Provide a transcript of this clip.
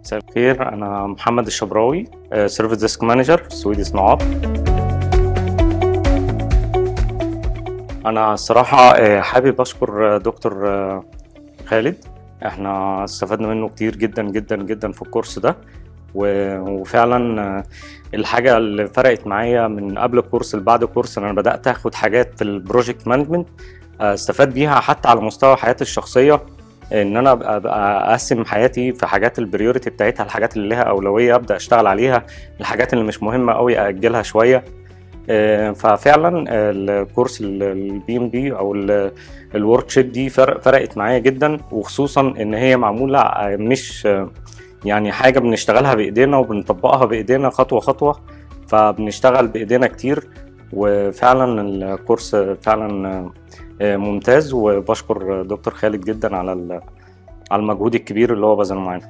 مساء الخير، أنا محمد الشبراوي، سيرفيس ديسك مانجر في سويدي صناعات. أنا الصراحة حابب أشكر دكتور خالد. احنا استفدنا منه كتير جدا جدا جدا في الكورس ده، وفعلا الحاجة اللي فرقت معايا من قبل الكورس لبعد الكورس، أنا بدأت أخد حاجات في البروجكت مانجمنت استفاد بيها حتى على مستوى حياتي الشخصية، ان انا ابقى اقسم حياتي في حاجات البريوريتي بتاعتها، الحاجات اللي لها اولويه ابدا اشتغل عليها، الحاجات اللي مش مهمه قوي اجلها شويه. ففعلا الكورس البي ام بي او الورك شيب دي فرقت معايا جدا، وخصوصا ان هي معموله مش يعني حاجه بنشتغلها بايدينا وبنطبقها بايدينا خطوه خطوه، فبنشتغل بايدينا كتير. وفعلا الكورس فعلا ممتاز، وبشكر دكتور خالد جدا على المجهود الكبير اللي هو بذله معانا.